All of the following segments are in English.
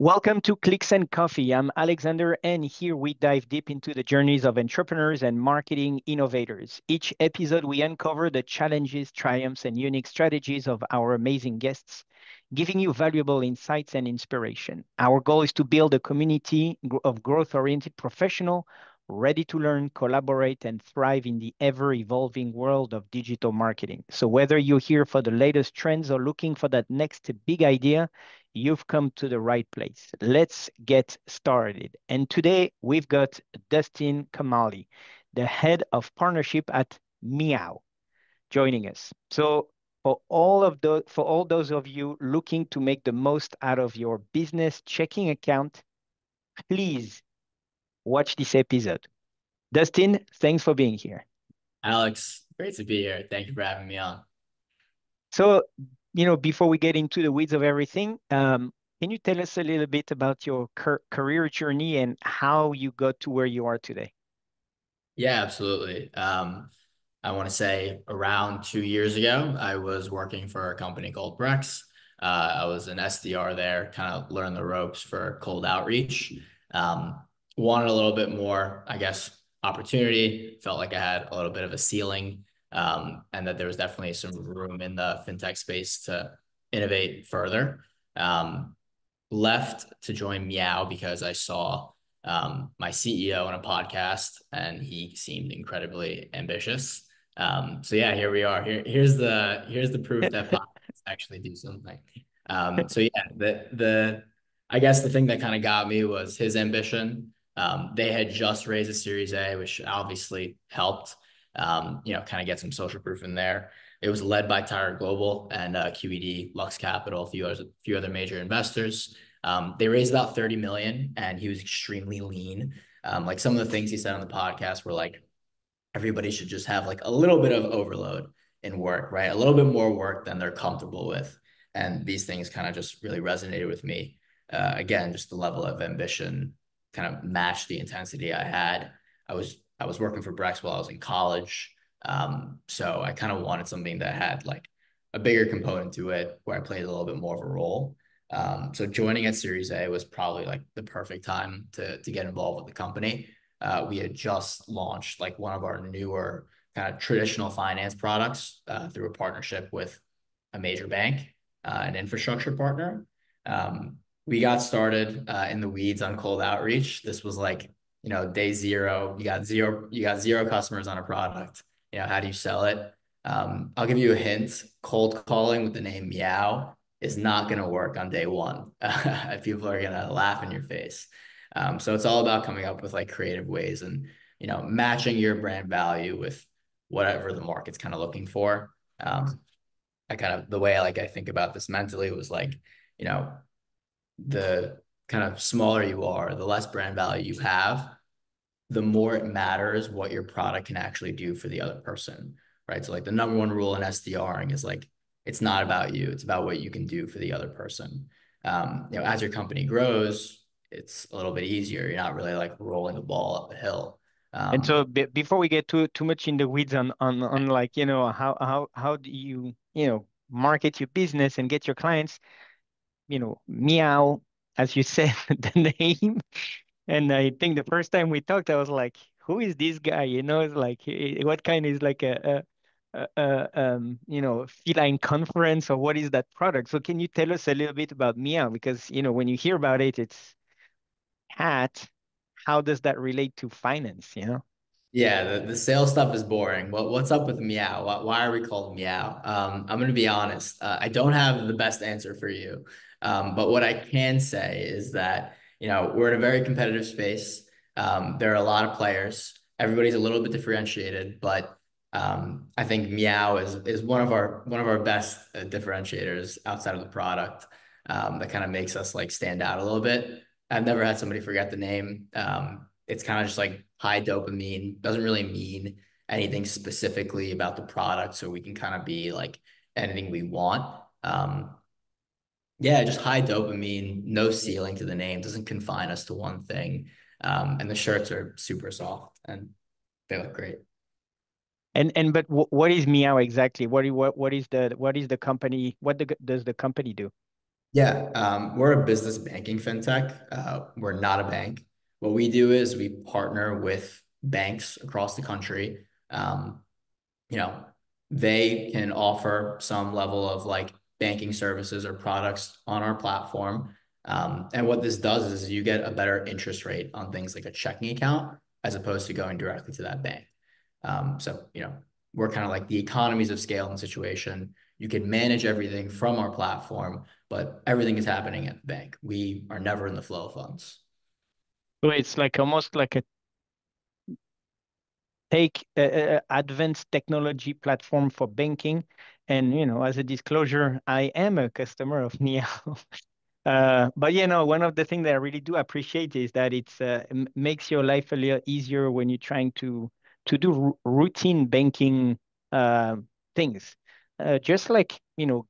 Welcome to Clicks and Coffee. I'm Alexander, and here we dive deep into the journeys of entrepreneurs and marketing innovators. Each episode, we uncover the challenges, triumphs, and unique strategies of our amazing guests, giving you valuable insights and inspiration. Our goal is to build a community of growth oriented professionals ready to learn, collaborate, and thrive in the ever evolving world of digital marketing. So, whether you're here for the latest trends or looking for that next big idea, you've come to the right place. Let's get started. And today we've got Dustin Kamali, the head of partnership at Meow, joining us. So for all those of you looking to make the most out of your business checking account, please watch this episode. Dustin, thanks for being here. Alex, great to be here. Thank you for having me on. So, before we get into the weeds of everything, can you tell us a little bit about your career journey and how you got to where you are today? Yeah, absolutely. I want to say around 2 years ago, I was working for a company called Brex. I was an SDR there, kind of learned the ropes for cold outreach. Um, Wanted a little bit more, I guess, opportunity. Felt like I had a little bit of a ceiling, and that there was definitely some room in the fintech space to innovate further. Um, Left to join Meow because I saw my CEO on a podcast and he seemed incredibly ambitious. So yeah, here we are. Here's the proof that podcasts actually do something. So yeah, the I guess the thing that kind of got me was his ambition. They had just raised a Series A, which obviously helped. Kind of get some social proof in there. It was led by Tiger Global and QED, Lux Capital, a few other major investors. They raised about 30 million and he was extremely lean. Like some of the things he said on the podcast were like, everybody should just have like a little bit of overload in work, right? A little bit more work than they're comfortable with. And these things kind of just really resonated with me. Again, just the level of ambition kind of matched the intensity I had. I was working for Brex while I was in college. So I kind of wanted something that had like a bigger component to it where I played a little bit more of a role. So joining at Series A was probably like the perfect time to get involved with the company. We had just launched like one of our newer kind of traditional finance products through a partnership with a major bank, an infrastructure partner. We got started in the weeds on cold outreach. This was like, day zero. You got zero customers on a product. How do you sell it? I'll give you a hint. Cold calling with the name Meow is not going to work on day one. People are going to laugh in your face. So it's all about coming up with like creative ways and matching your brand value with whatever the market's kind of looking for. I kind of the way I think about this mentally was like, you know, the kind of smaller you are, the less brand value you have, the more it matters what your product can actually do for the other person, right? So like the number one rule in SDRing is like it's not about you, it's about what you can do for the other person. As your company grows, it's a little bit easier. You're not really like rolling the ball up a hill. And Um, so before we get too much in the weeds on like, how do you, market your business and get your clients, Meow, as you said, the name. And I think the first time we talked, I was like, who is this guy? It's like, what kind is like feline conference or what is that product? So can you tell us a little bit about Meow? Because, when you hear about it, it's cat. How does that relate to finance? Yeah, the sales stuff is boring. What's up with Meow? Why are we called Meow? I'm gonna be honest. I don't have the best answer for you. But what I can say is that, we're in a very competitive space. There are a lot of players. Everybody's a little bit differentiated, but I think Meow is one of our best differentiators outside of the product. That kind of makes us like stand out a little bit. I've never had somebody forget the name. It's kind of just like high dopamine, doesn't really mean anything specifically about the product. So we can kind of be like anything we want. Yeah, just high dopamine, no ceiling to the name, doesn't confine us to one thing. And the shirts are super soft and they look great. And but what is Meow exactly? What is the company? Does the company do? Yeah, we're a business banking fintech. We're not a bank. What we do is we partner with banks across the country. You know, they can offer some level of like banking services or products on our platform. And what this does is you get a better interest rate on things like a checking account as opposed to going directly to that bank. So, we're kind of like the economies of scale in the situation. You can manage everything from our platform, but everything is happening at the bank. We are never in the flow of funds. So it's like almost like a take advanced technology platform for banking. And, as a disclosure, I am a customer of Meow. But one of the things that I really do appreciate is that it's makes your life a little easier when you're trying to do routine banking uh, things. Just like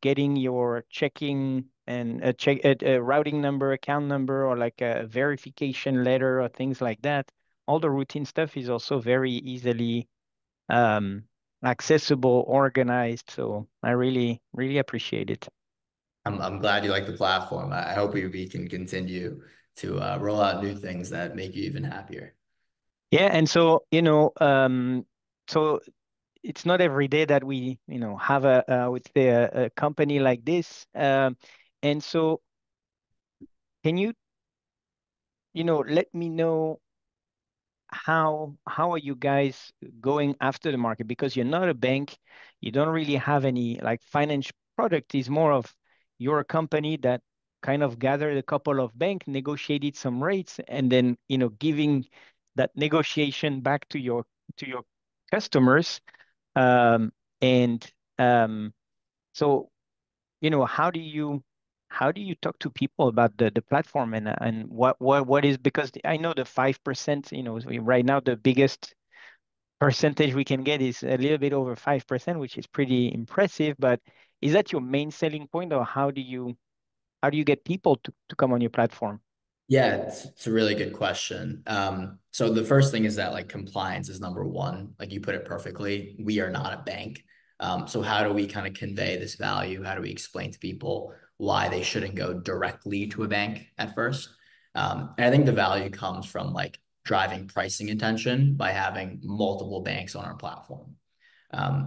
getting your checking and a routing number, account number, or like a verification letter or things like that. All the routine stuff is also very easily um, accessible, organized. So I really, really appreciate it. I'm glad you like the platform. I hope we can continue to roll out new things that make you even happier. Yeah, and so so it's not every day that we have I would say a company like this. And so can you let me know how are you guys going after the market? Because you're not a bank, you don't really have any like financial product. Is more of you're a company that kind of gathered a couple of banks, negotiated some rates, and then giving that negotiation back to your customers. Um, and so how do you talk to people about the platform and what is, because I know the 5%, right now the biggest percentage we can get is a little bit over 5%, which is pretty impressive, but is that your main selling point, or how do you get people to come on your platform? Yeah, it's a really good question. So the first thing is that like compliance is number one. Like you put it perfectly. We are not a bank. So how do we kind of convey this value? How do we explain to people why they shouldn't go directly to a bank at first? And I think the value comes from like driving pricing attention by having multiple banks on our platform.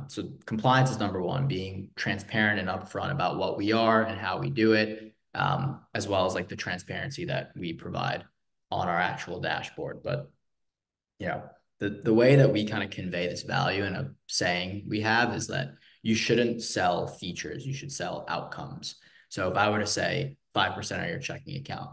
So compliance is number one, being transparent and upfront about what we are and how we do it, as well as like the transparency that we provide on our actual dashboard. But you know, the way that we kind of convey this value in a saying we have is that you shouldn't sell features, you should sell outcomes. So if I were to say 5% of your checking account,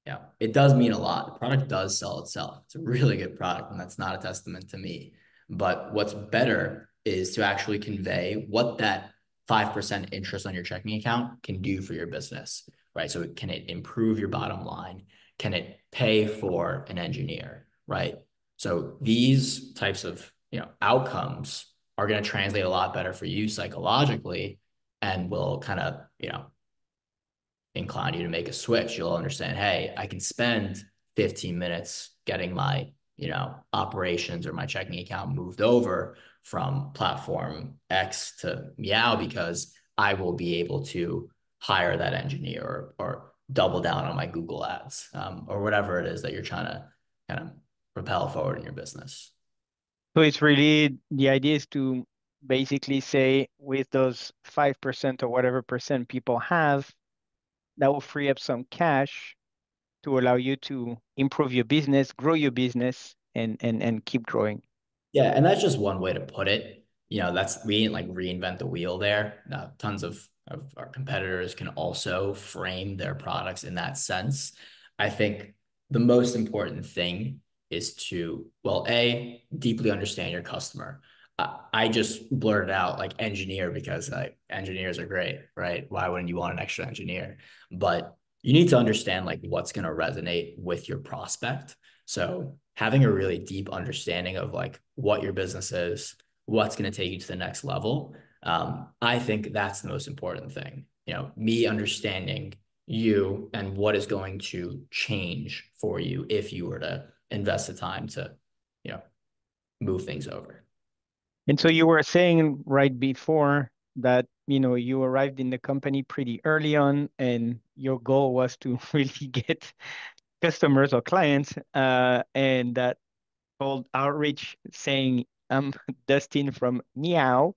yeah, it does mean a lot. The product does sell itself. It's a really good product, and that's not a testament to me. But what's better is to actually convey what that 5% interest on your checking account can do for your business, right? So can it improve your bottom line? Can it pay for an engineer, right? So these types of outcomes are going to translate a lot better for you psychologically and will kind of incline you to make a switch. You'll understand, hey, I can spend 15 minutes getting my, operations or my checking account moved over from platform X to Meow because I will be able to hire that engineer or double down on my Google ads, or whatever it is that you're trying to kind of propel forward in your business. So it's really, the idea is to basically say, with those 5% or whatever percent people have, that will free up some cash to allow you to improve your business, grow your business, and keep growing. Yeah, and that's just one way to put it. That's we didn't like reinvent the wheel there. Tons of our competitors can also frame their products in that sense. I think the most important thing is to, well, A, deeply understand your customer. I just blurted out like engineer because like engineers are great, right? Why wouldn't you want an extra engineer? But you need to understand like what's going to resonate with your prospect. So having a really deep understanding of like what your business is, what's going to take you to the next level. I think that's the most important thing. Me understanding you and what is going to change for you if you were to invest the time to, you know, move things over. And so you were saying right before, that, you know, you arrived in the company pretty early on and your goal was to really get customers or clients, and that cold outreach saying, I'm Dustin from Meow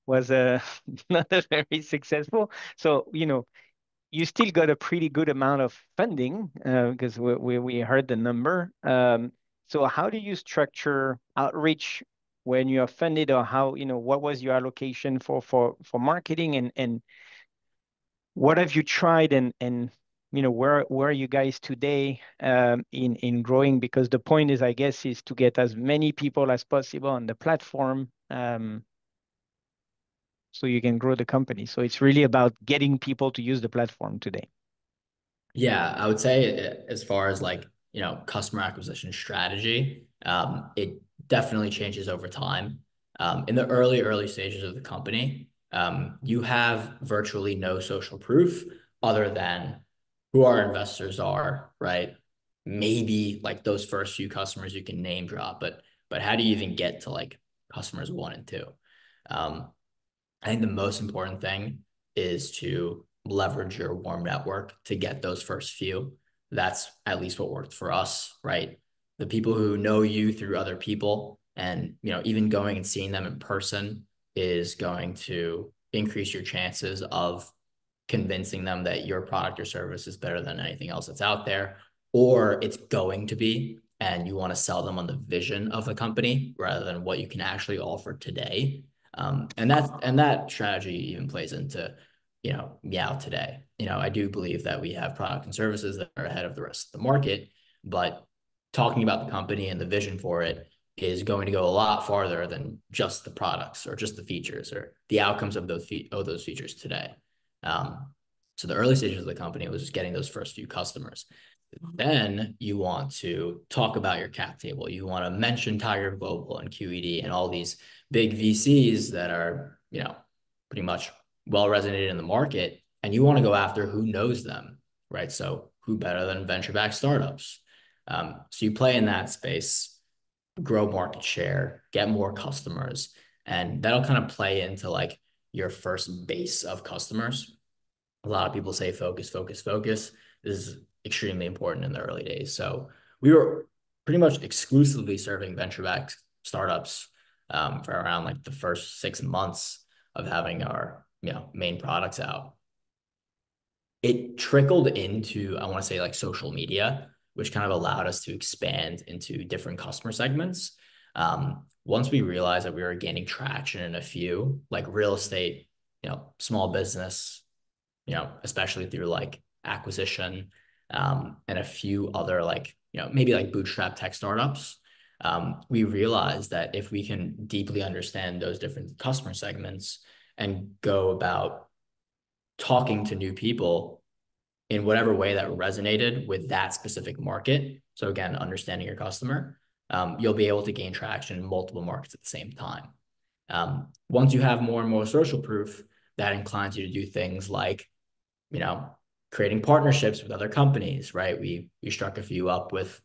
was not a very successful. So, you know, you still got a pretty good amount of funding because we heard the number. So how do you structure outreach when you are funded, or how, you know, what was your allocation for marketing, and what have you tried, and you know, where are you guys today in growing? Because the point is, I guess, is to get as many people as possible on the platform, so you can grow the company. So it's really about getting people to use the platform today. Yeah, I would say as far as like, customer acquisition strategy, it definitely changes over time. In the early stages of the company, you have virtually no social proof other than who our investors are, right? Maybe like those first few customers you can name drop, but how do you even get to like customers one and two? Um, I think the most important thing is to leverage your warm network to get those first few. That's at least what worked for us, right? The people who know you through other people and, even going and seeing them in person is going to increase your chances of convincing them that your product or service is better than anything else that's out there, or it's going to be, and you want to sell them on the vision of the company rather than what you can actually offer today. And that strategy even plays into, Meow today. I do believe that we have product and services that are ahead of the rest of the market, but talking about the company and the vision for it is going to go a lot farther than just the products or just the features or the outcomes of those features today. Um, so the early stages of the company was just getting those first few customers. Then you want to talk about your cap table. You want to mention Tiger Global and QED and all these big VCs that are, pretty much well resonated in the market. And you want to go after who knows them, right? So who better than venture-backed startups? So you play in that space, grow market share, get more customers, and that'll kind of play into like your first base of customers. A lot of people say focus, focus, focus. This is extremely important in the early days. So we were pretty much exclusively serving venture-backed startups for around like the first 6 months of having our main products out. It trickled into, I want to say, like social media, which kind of allowed us to expand into different customer segments. Once we realized that we were gaining traction in a few, like real estate, small business, especially through like acquisition, and a few other like, maybe like bootstrap tech startups, we realized that if we can deeply understand those different customer segments and go about talking to new people in whatever way that resonated with that specific market. So again, understanding your customer, you'll be able to gain traction in multiple markets at the same time. Once you have more and more social proof, that inclines you to do things like, you know, creating partnerships with other companies, right? We struck a few up with,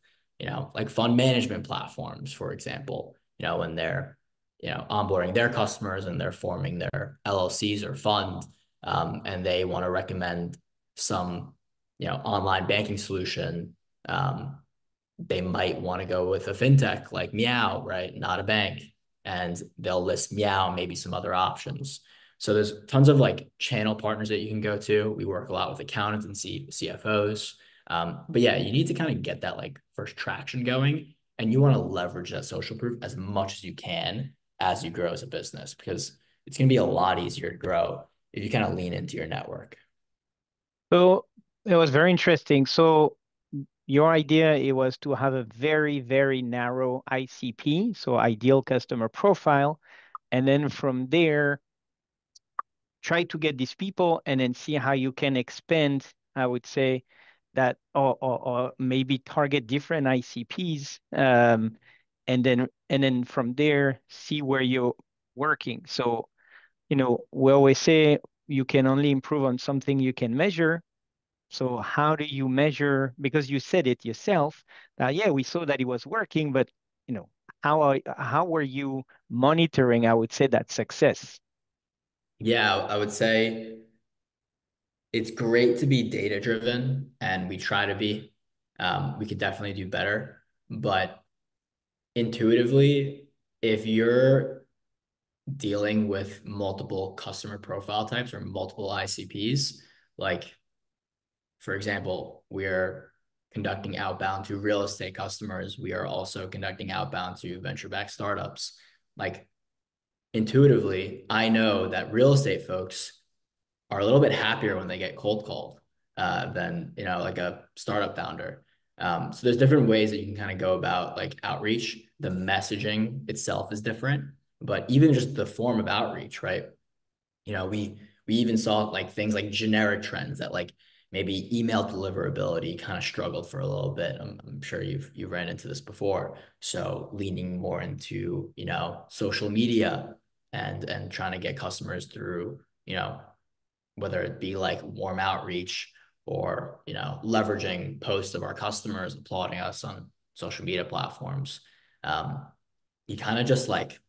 like fund management platforms, for example, when they're, onboarding their customers and they're forming their LLCs or fund, and they want to recommend some, online banking solution. They might want to go with a fintech like Meow, right? Not a bank. And they'll list Meow, maybe some other options. So there's tons of like channel partners that you can go to. We work a lot with accountants and CFOs. But yeah, you need to kind of get that like first traction going, and you want to leverage that social proof as much as you can as you grow as a business, because it's going to be a lot easier to grow if you kind of lean into your network. So it was very interesting. So your idea, it was to have a very, very narrow ICP, so ideal customer profile, and then from there, try to get these people and then see how you can expand, I would say, that, or maybe target different ICPs, and then from there see where you're working. So, you know, we always say you can only improve on something you can measure. So how do you measure? Because you said it yourself. Yeah, we saw that it was working, but you know, how were you monitoring, I would say, that success? Yeah, I would say it's great to be data driven, and we try to be. We could definitely do better, but intuitively, if you're dealing with multiple customer profile types or multiple ICPs, like for example, we're conducting outbound to real estate customers. We are also conducting outbound to venture-backed startups. Like intuitively, I know that real estate folks are a little bit happier when they get cold called than like a startup founder. So there's different ways that you can kind of go about like outreach. The messaging itself is different, but even just the form of outreach, right? We even saw like things like generic trends that like maybe email deliverability kind of struggled for a little bit. I'm sure you've ran into this before. So leaning more into social media and trying to get customers through whether it be like warm outreach or leveraging posts of our customers applauding us on social media platforms. um, you kind of just like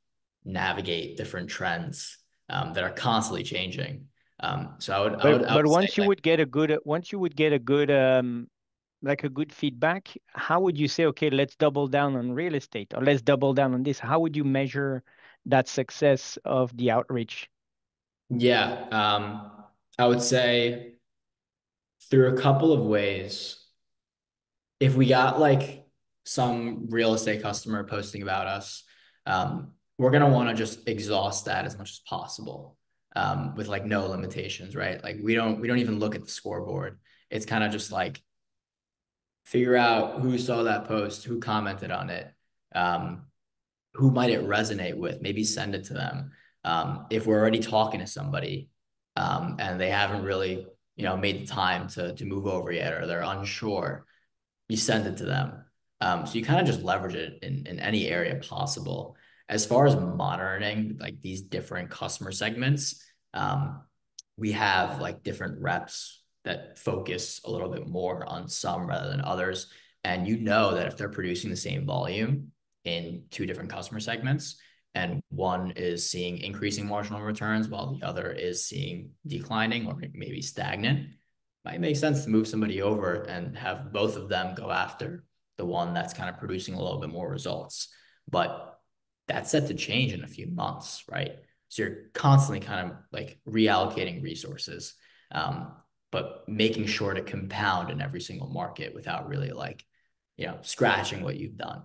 navigate different trends that are constantly changing. So I would But say once you like, would get a good like a good feedback, how would you say, okay, let's double down on real estate or let's double down on this? How would you measure that success of the outreach? yeah, I would say through a couple of ways. If we got like some real estate customer posting about us, we're gonna want to just exhaust that as much as possible, with like no limitations, right? Like we don't even look at the scoreboard. It's kind of just like figure out who saw that post, who commented on it, um, who might it resonate with, maybe send it to them. If we're already talking to somebody, and they haven't really made the time to move over yet, or they're unsure, you send it to them. So you kind of just leverage it in any area possible. As far as monitoring like these different customer segments, we have like different reps that focus a little bit more on some rather than others. And that if they're producing the same volume in two different customer segments, and one is seeing increasing marginal returns while the other is seeing declining or maybe stagnant, might make sense to move somebody over and have both of them go after the one that's kind of producing a little bit more results. But that's set to change in a few months, right? So you're constantly kind of like reallocating resources, um, but making sure to compound in every single market without really like, scratching what you've done.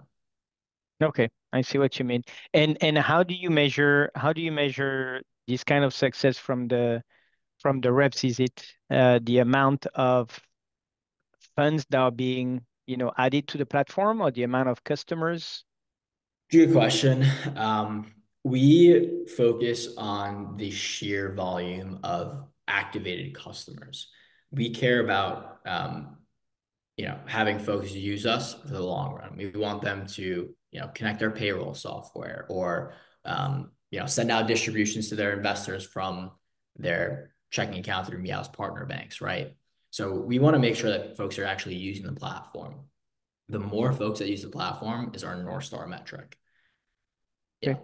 Okay, I see what you mean. And how do you measure this kind of success from the reps? Is it the amount of funds that are being, added to the platform or the amount of customers? Good question. We focus on the sheer volume of activated customers. We care about having folks use us for the long run. We want them to connect their payroll software or send out distributions to their investors from their checking account through Meow's partner banks, right? So we want to make sure that folks are actually using the platform. The more folks that use the platform is our North Star metric. Okay.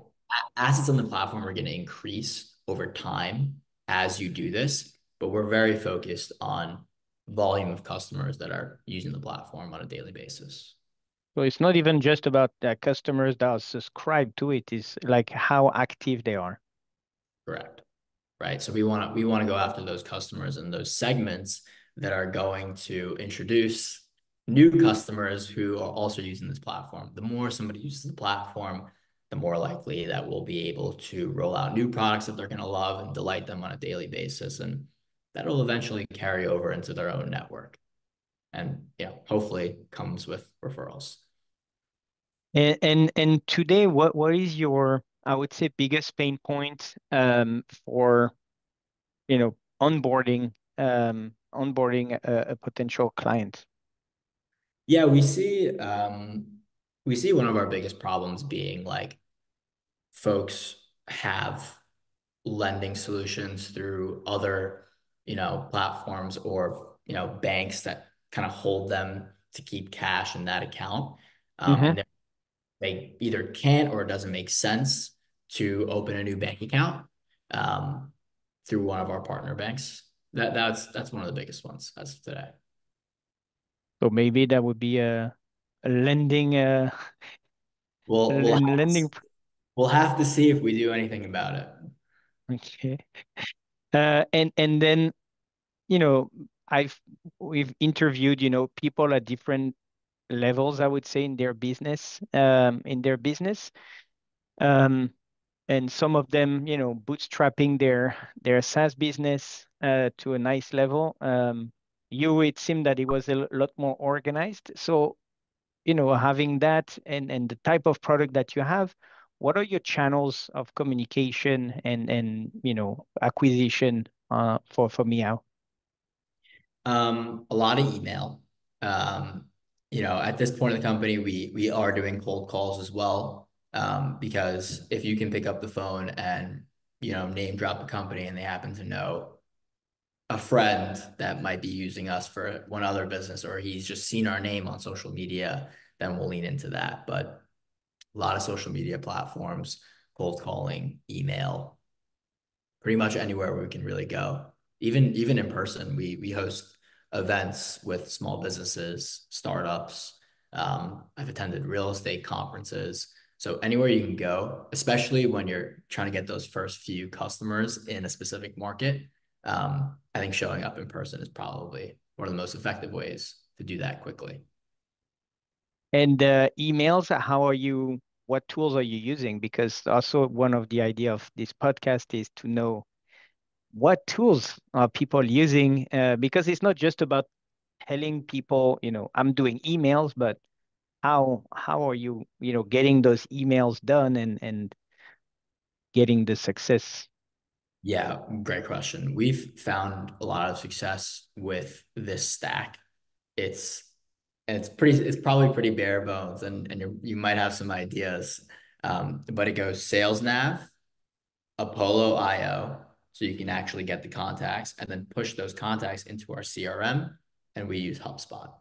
Assets on the platform are going to increase over time as you do this, but we're very focused on volume of customers that are using the platform on a daily basis. So it's not even just about the customers that are subscribed to it, it's like how active they are. Correct. Right. So we want to go after those customers and those segments that are going to introduce new customers who are also using this platform. The more somebody uses the platform, the more likely that we'll be able to roll out new products that they're going to love and delight them on a daily basis. And that'll eventually carry over into their own network. And hopefully comes with referrals. And today, what is your, I would say, biggest pain point for, onboarding a potential client? Yeah, we see one of our biggest problems being like folks have lending solutions through other, platforms or, banks that kind of hold them to keep cash in that account. Mm-hmm. And they either can't or it doesn't make sense to open a new bank account. Um, through one of our partner banks. That's one of the biggest ones as of today. So maybe that would be a lending We'll we'll have to, lending. we'll have to see if we do anything about it. Okay. And then, you know, I've we've interviewed, people at different levels, I would say, in their business. Um, and some of them, bootstrapping their SaaS business to a nice level. It seemed that it was a lot more organized. So, having that and the type of product that you have, what are your channels of communication and acquisition for Meow? A lot of email. Um, at this point in the company, we are doing cold calls as well. Because if you can pick up the phone and name drop a company and they happen to know a friend that might be using us for one other business, or he's just seen our name on social media, then we'll lean into that. But a lot of social media platforms, cold calling, email, pretty much anywhere where we can really go. Even in person, we host events with small businesses, startups. I've attended real estate conferences. So anywhere you can go, especially when you're trying to get those first few customers in a specific market, I think showing up in person is probably one of the most effective ways to do that quickly. And emails, what tools are you using? Because also one of the idea of this podcast is to know what tools are people using, because it's not just about telling people, I'm doing emails, but how are you, getting those emails done and getting the success? Yeah, great question. We've found a lot of success with this stack. It's it's probably pretty bare bones, and you might have some ideas. But it goes sales nav, Apollo IO, so you can actually get the contacts and then push those contacts into our CRM, and we use HubSpot.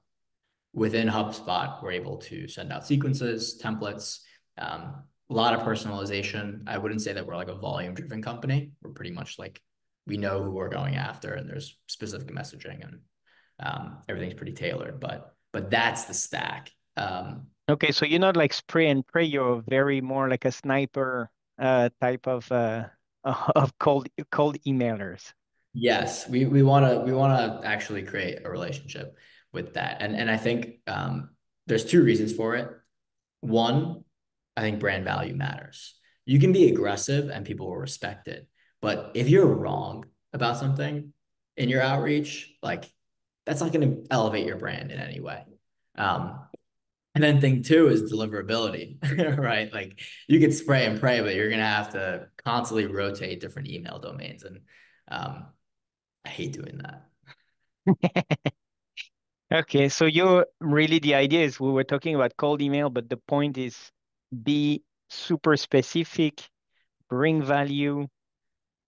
Within HubSpot, we're able to send out sequences, templates, a lot of personalization. I wouldn't say that we're like a volume driven company. We're pretty much like we know who we're going after, and there's specific messaging, and everything's pretty tailored. But that's the stack. Okay, so you're not like spray and pray, you're very more like a sniper type of of cold emailers. Yes, we wanna actually create a relationship with that, and I think there's two reasons for it. One, I think brand value matters. You can be aggressive and people will respect it. But if you're wrong about something in your outreach, like that's not going to elevate your brand in any way. Um, and then thing two is deliverability, right? Like you could spray and pray, but you're going to have to constantly rotate different email domains. And um, I hate doing that. Okay, so you're really the idea is we were talking about cold email, but the point is be super specific, bring value,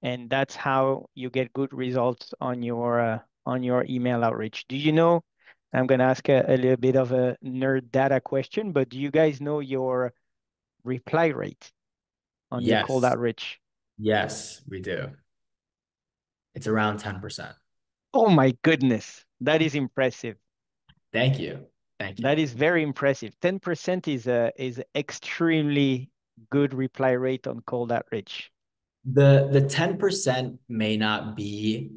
and that's how you get good results on your email outreach. Do you know? I'm going to ask a little bit of a nerd data question, but do you guys know your reply rate on your cold Yes, outreach? yes, we do. It's around 10%. Oh my goodness, that is impressive. Thank you. Thank you. That is very impressive. 10% is extremely good reply rate on cold outreach. The 10% may not be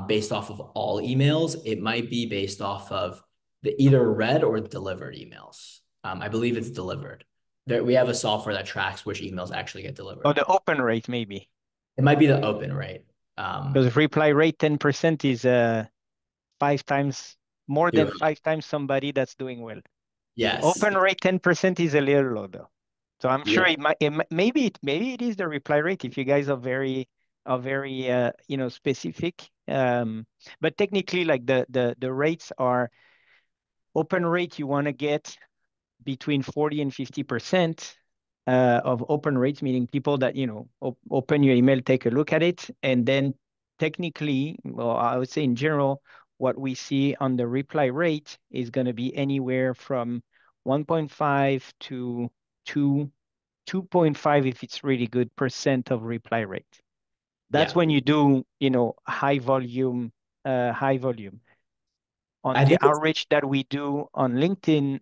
based off of all emails. It might be based off of the either read or delivered emails. I believe it's delivered. There, we have a software that tracks which emails actually get Or delivered. the open rate maybe. It might be the open rate. Um, Because reply rate 10% is five times more than to, five times somebody that's doing well. yes. Open rate 10% is a little low though. So I'm sure Yeah. maybe it is the reply rate if you guys are very specific. But technically like the rates are open rate you want to get between 40 and 50% of open rates, meaning people that, open your email, take a look at it, and then technically, well, I would say in general, what we see on the reply rate is going to be anywhere from 1.5 to 2, 2.5 if it's really good percent of reply rate. That's Yeah. when you do, high volume. On I the think it's outreach that we do on LinkedIn,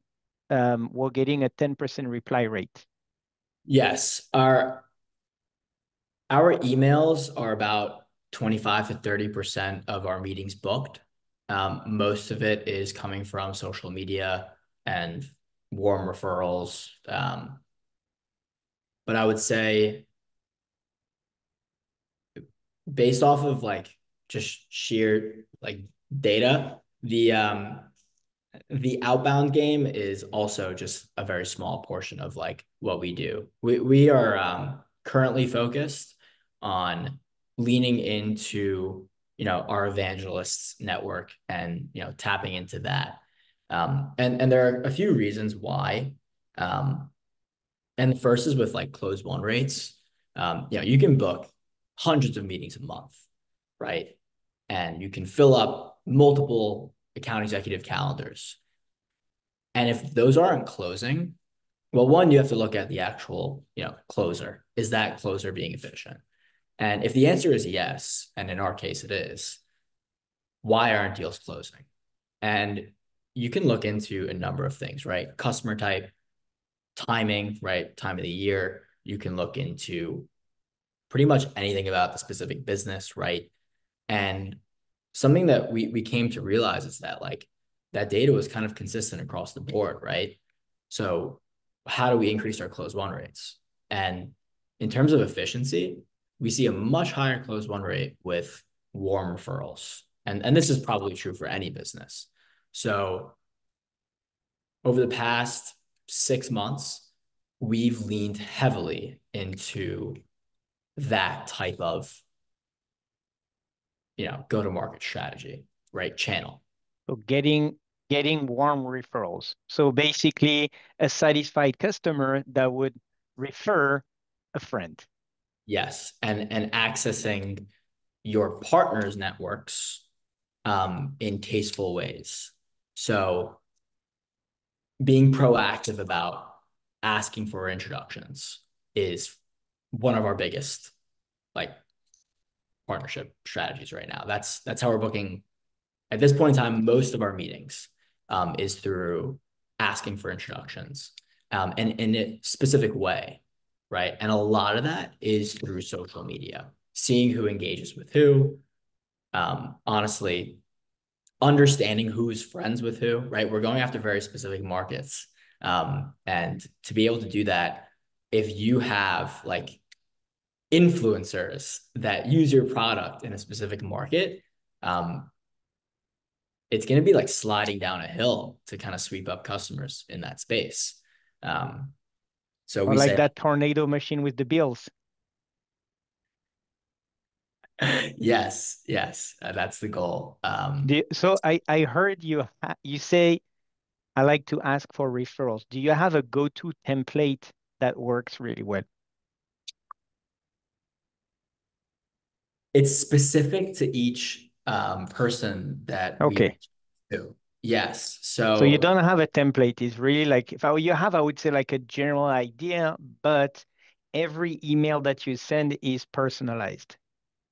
we're getting a 10% reply rate. yes. Our emails are about 25 to 30% of our meetings booked. Most of it is coming from social media and warm referrals. But I would say based off of like just sheer like data, the outbound game is also just a very small portion of like what we do. We are currently focused on leaning into our evangelists network and tapping into that. And there are a few reasons why. Um, and the first is with like close one rates. You can book hundreds of meetings a month, right? And you can fill up multiple account executive calendars. And if those aren't closing, well, one, you have to look at the actual, closer. Is that closer being efficient? And if the answer is yes, and in our case it is, why aren't deals closing? And you can look into a number of things, right? Customer type, timing, right? Time of the year. You can look into pretty much anything about the specific business, right? And something that we came to realize is that like that data was kind of consistent across the board, right? So how do we increase our close one rates? And in terms of efficiency, we see a much higher close one rate with warm referrals. And this is probably true for any business. So over the past 6 months, we've leaned heavily into that type of go to market strategy, right? Channel. So getting warm referrals. So basically, a satisfied customer that would refer a friend. Yes. And accessing your partners' networks in tasteful ways. So being proactive about asking for introductions is one of our biggest like partnership strategies right now. That's how we're booking at this point in time. Most of our meetings is through asking for introductions and in a specific way, right? And a lot of that is through social media, seeing who engages with who. Honestly, understanding who's friends with who, right? We're going after very specific markets. And to be able to do that, if you have like influencers that use your product in a specific market, um, it's going to be like sliding down a hill to kind of sweep up customers in that space. Um, so Or we like say, that tornado machine with the bills. yes, yes, that's the goal. So I heard you say I like to ask for referrals. Do you have a go-to template that works really well? It's specific to each person that we Okay. reach to. Yes. So you So don't have a template. It's really like if you have, I would say like a general idea, but every email that you send is personalized.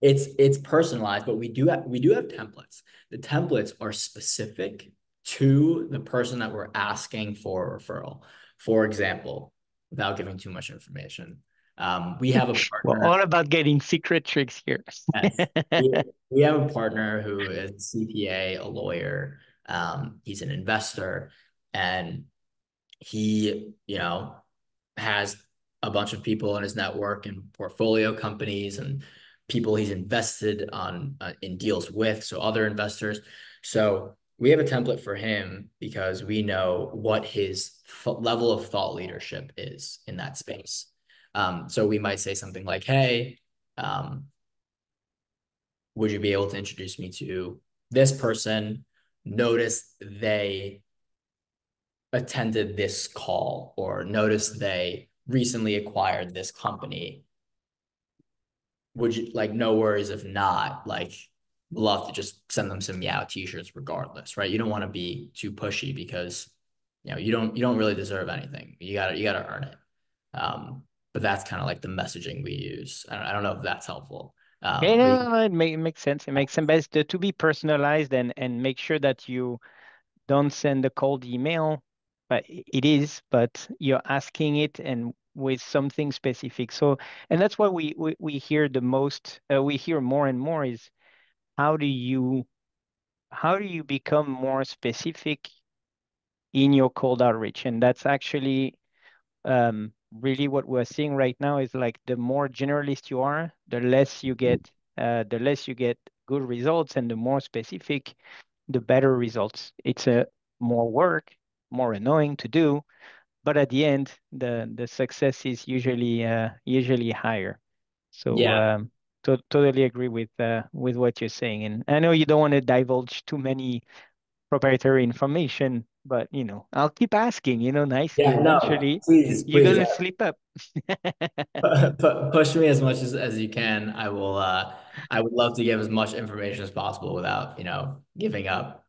it's personalized, but we do have templates. The templates are specific to the person that we're asking for a referral. For example, without giving too much information, we have a Well, partner. all about getting secret tricks here. Yes, we have a partner who is a CPA, a lawyer. He's an investor, and he, has a bunch of people in his network and portfolio companies and people he's invested on in deals with, so other investors. So we have a template for him because we know what his level of thought leadership is in that space. So we might say something like, "Hey, um, would you be able to introduce me to this person? Notice they attended this call or noticed they recently acquired this company. Would you like no worries if not, like love to just send them some Meow t-shirts regardless, right? You don't want to be too pushy because you don't really deserve anything. You gotta earn it. But that's kind of like the messaging we use. I don't know if that's helpful. Yeah, But no, no, no, it makes sense. It makes sense. But it's to be personalized and make sure that you don't send a cold email. But it is, but you're asking it and with something specific. So, and that's what we hear the most. We hear more and more is how do you how do you become more specific in your cold outreach? And that's actually really what we're seeing right now is like the more generalist you are, the less you get good results, and the more specific, the better results. It's a more work, more annoying to do, but at the end, the success is usually higher. So yeah, totally agree with what you're saying, and I know you don't want to divulge too many proprietary information, but I'll keep asking, nicely. yeah, no, Eventually, please, you're please. gonna slip up. Push me as much as you can. I would love to give as much information as possible without, giving up,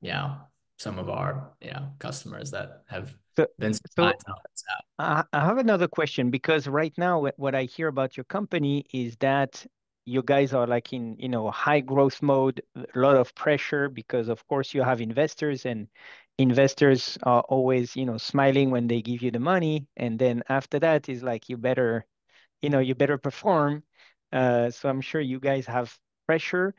some of our, customers that have So, been so kind so to help us out. I have another question because right now, what I hear about your company is that you guys are like in, high growth mode, a lot of pressure because, of course, you have investors, and investors are always, smiling when they give you the money. And then after that is like you better perform. So I'm sure you guys have pressure.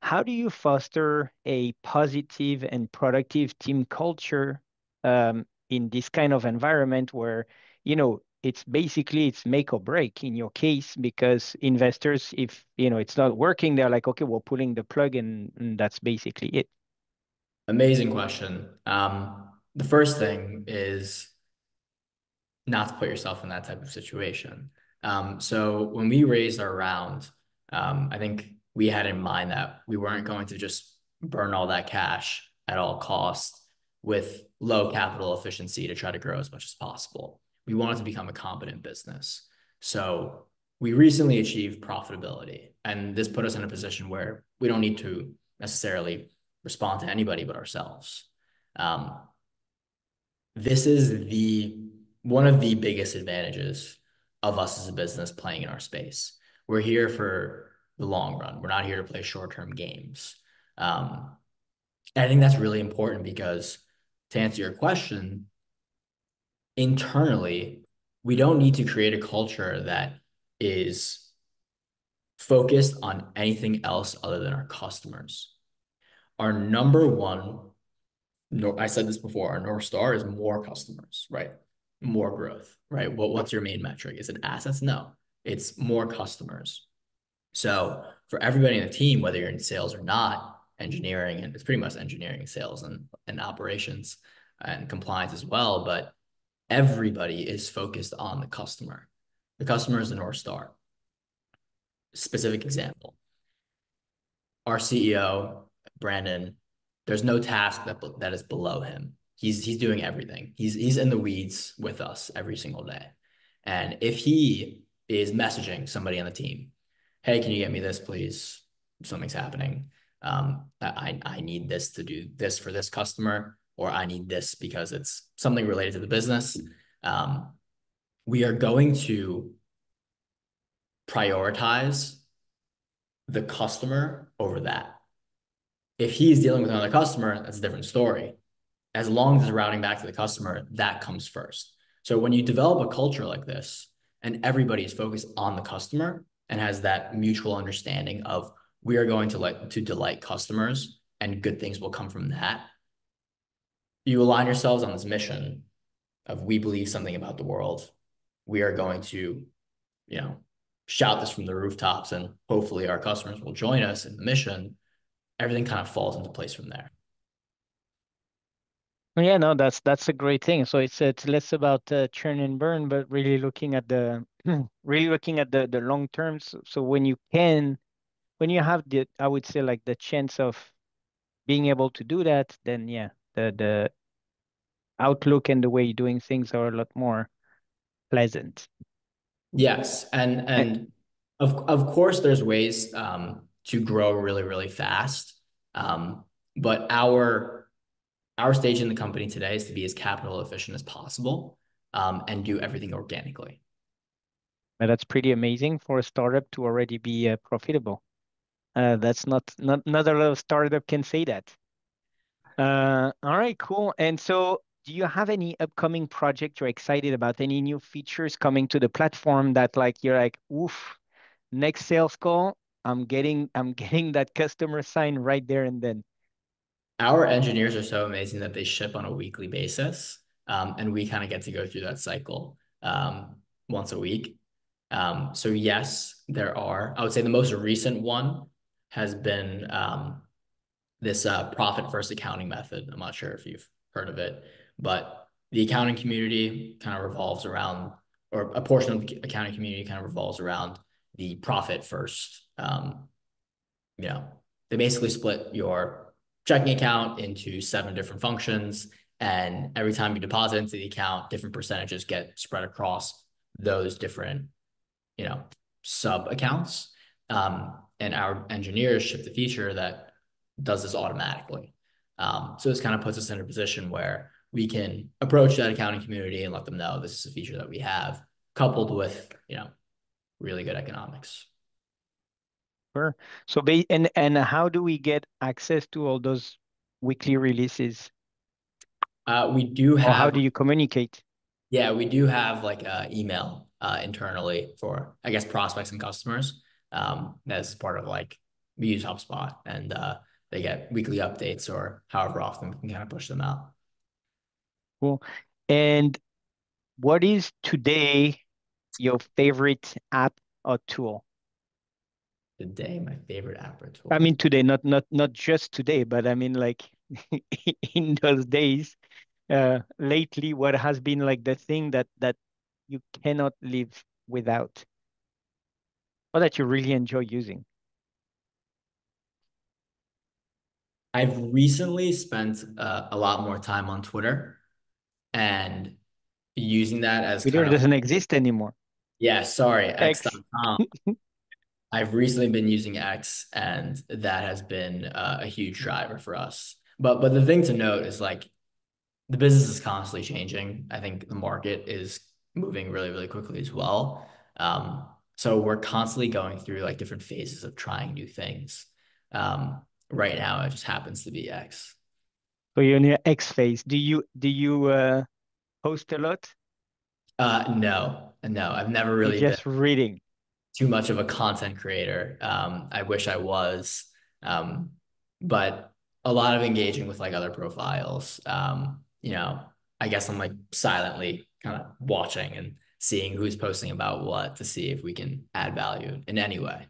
How do you foster a positive and productive team culture in this kind of environment where, it's make or break in your case because investors, if it's not working, they're like, okay, we're pulling the plug, and that's basically it. Amazing question. The first thing is not to put yourself in that type of situation. So when we raised our round, I think we had in mind that we weren't going to just burn all that cash at all costs with low capital efficiency to try to grow as much as possible. We wanted to become a competent business. So we recently achieved profitability, and this put us in a position where we don't need to necessarily respond to anybody but ourselves. Um, this is the one of the biggest advantages of us as a business playing in our space. We're here for the long run. We're not here to play short-term games. Um, and I think that's really important because to answer your question, internally, we don't need to create a culture that is focused on anything else other than our customers. Our number one no, I said this before, our North Star is more customers, right? More growth, right? What's your main metric? Is it assets? No, it's more customers. So for everybody in the team, whether you're in sales or not, engineering, and it's pretty much engineering, sales, and operations and compliance as well, but everybody is focused on the customer. The customer is the North Star. Specific example, our CEO, Brandon, there's no task that is below him. He's doing everything. He's in the weeds with us every single day. And if he is messaging somebody on the team, hey, can you get me this, please? Something's happening. I need this to do this for this customer, or I need this because it's something related to the business. Um, we are going to prioritize the customer over that. If he's dealing with another customer, that's a different story. As long as it's routing back to the customer, that comes first. So when you develop a culture like this and everybody is focused on the customer and has that mutual understanding of we are going to delight customers and good things will come from that, you align yourselves on this mission of we believe something about the world. We are going to, you know, shout this from the rooftops and hopefully our customers will join us in the mission. Everything kind of falls into place from there. Yeah, no, that's a great thing. So it's less about churn and burn, but really looking at the really looking at the long terms. So when you have the, I would say, like the chance of being able to do that, then yeah, the outlook and the way you're doing things are a lot more pleasant. Yes, And, and of course there's ways to grow really really fast, but our stage in the company today is to be as capital efficient as possible and do everything organically. that's pretty amazing for a startup to already be profitable. That's not a lot of startup can say that. All right, cool. And so, do you have any upcoming project you're excited about? Any new features coming to the platform that like you're like, oof, next sales call, I'm getting that customer sign right there and then. Our engineers are so amazing that they ship on a weekly basis. And we kind of get to go through that cycle once a week. So yes, there are. I would say the most recent one has been this profit first accounting method. I'm not sure if you've heard of it, but the accounting community kind of revolves around, or a portion of the accounting community kind of revolves around the profit first. You know, they basically split your checking account into 7 different functions, and every time you deposit into the account, different percentages get spread across those different, you know, sub accounts. And our engineers ship the feature that does this automatically. So this kind of puts us in a position where we can approach that accounting community and let them know this is a feature that we have, coupled with, really good economics. Sure. So, and how do we get access to all those weekly releases, We do or how have do you communicate? Yeah, we do have like email internally for, I guess, prospects and customers. That's part of like we use HubSpot, and they get weekly updates or however often we can kind of push them out. Cool. And what is today your favorite app or tool? Today, my favorite app or I tool. mean today, not just today, but I mean like in those days, lately, what has been like the thing that you cannot live without, or that you really enjoy using? I've recently spent a lot more time on Twitter and using that as Twitter kind of, doesn't exist anymore. yeah, sorry, X. X.com. I've recently been using X, and that has been a huge driver for us. But the thing to note is like the business is constantly changing. I think the market is moving really, really quickly as well. So we're constantly going through like different phases of trying new things. Right now, it just happens to be X. So you're in your X phase. Do you post a lot? No, no, I've never You're really been just reading. too much of a content creator. I wish I was, um, but a lot of engaging with like other profiles. I guess I'm like silently kind of watching and seeing who's posting about what to see if we can add value in any way.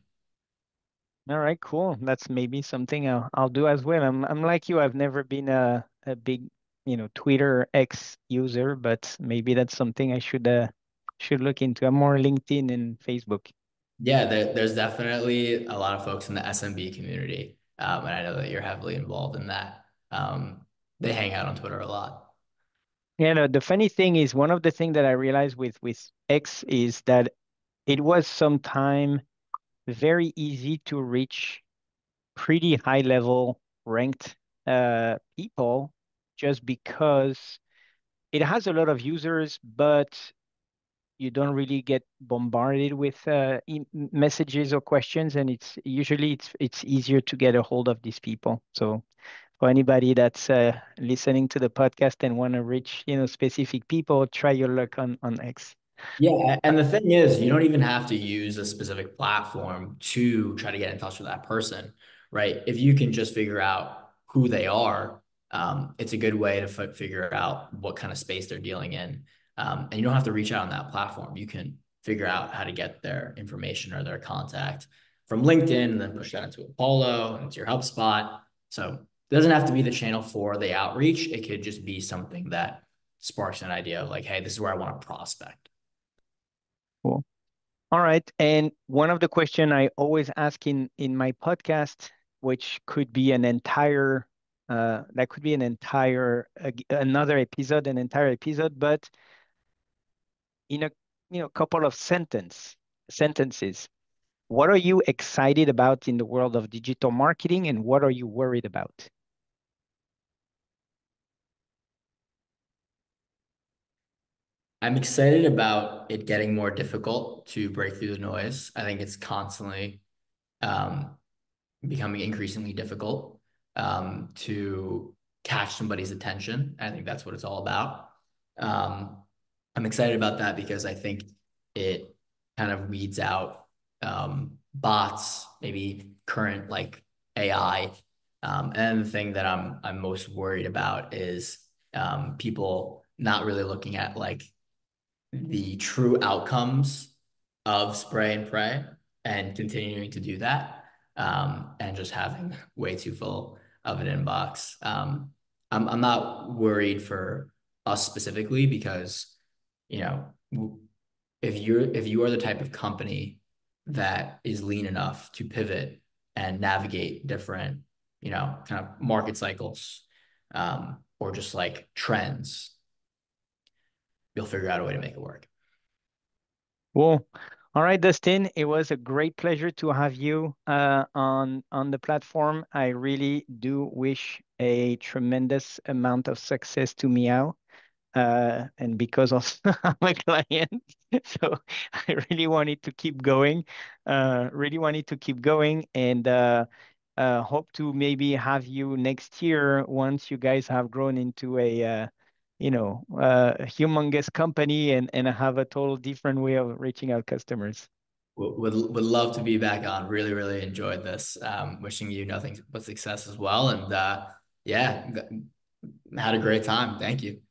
All right, cool. That's maybe something I'll do as well. I'm like you. I've never been a big, Twitter X user, but maybe that's something I should look into. I'm more LinkedIn and Facebook. Yeah, there's definitely a lot of folks in the SMB community, and I know that you're heavily involved in that. They hang out on Twitter a lot. No, the funny thing is one of the things that I realized with X is that it was sometime very easy to reach pretty high level ranked people just because it has a lot of users, but you don't really get bombarded with messages or questions, and it's easier to get a hold of these people. So for anybody that's listening to the podcast and want to reach specific people, try your luck on X. Yeah, and the thing is, you don't even have to use a specific platform to try to get in touch with that person, right? If you can just figure out who they are, it's a good way to figure out what kind of space they're dealing in. And you don't have to reach out on that platform. You can figure out how to get their information or their contact from LinkedIn and then push that into Apollo and into your HubSpot. So it doesn't have to be the channel for the outreach. It could just be something that sparks an idea of like, hey, this is where I want to prospect. Cool. All right. And one of the question I always ask in my podcast, which could be an entire that could be an entire another episode, an entire episode, but in a couple of sentences, what are you excited about in the world of digital marketing, and what are you worried about? I'm excited about it getting more difficult to break through the noise. I think it's constantly um, becoming increasingly difficult to catch somebody's attention. I think that's what it's all about. Um, I'm excited about that because I think it kind of weeds out bots, maybe current like AI. And the thing that I'm most worried about is people not really looking at like the true outcomes of spray and pray and continuing to do that and just having way too full of an inbox. I'm not worried for us specifically because, you know, if you are the type of company that is lean enough to pivot and navigate different, you know, kind of market cycles or just like trends, you'll figure out a way to make it work. Cool. All right, Dustin, it was a great pleasure to have you on the platform. I really do wish a tremendous amount of success to Meow. And because of I'm a client, so I really wanted to keep going. Really wanted to keep going, and hope to maybe have you next year once you guys have grown into a humongous company and have a total different way of reaching out customers. Would love to be back on. Really, really enjoyed this. Wishing you nothing but success as well. And yeah, had a great time. Thank you.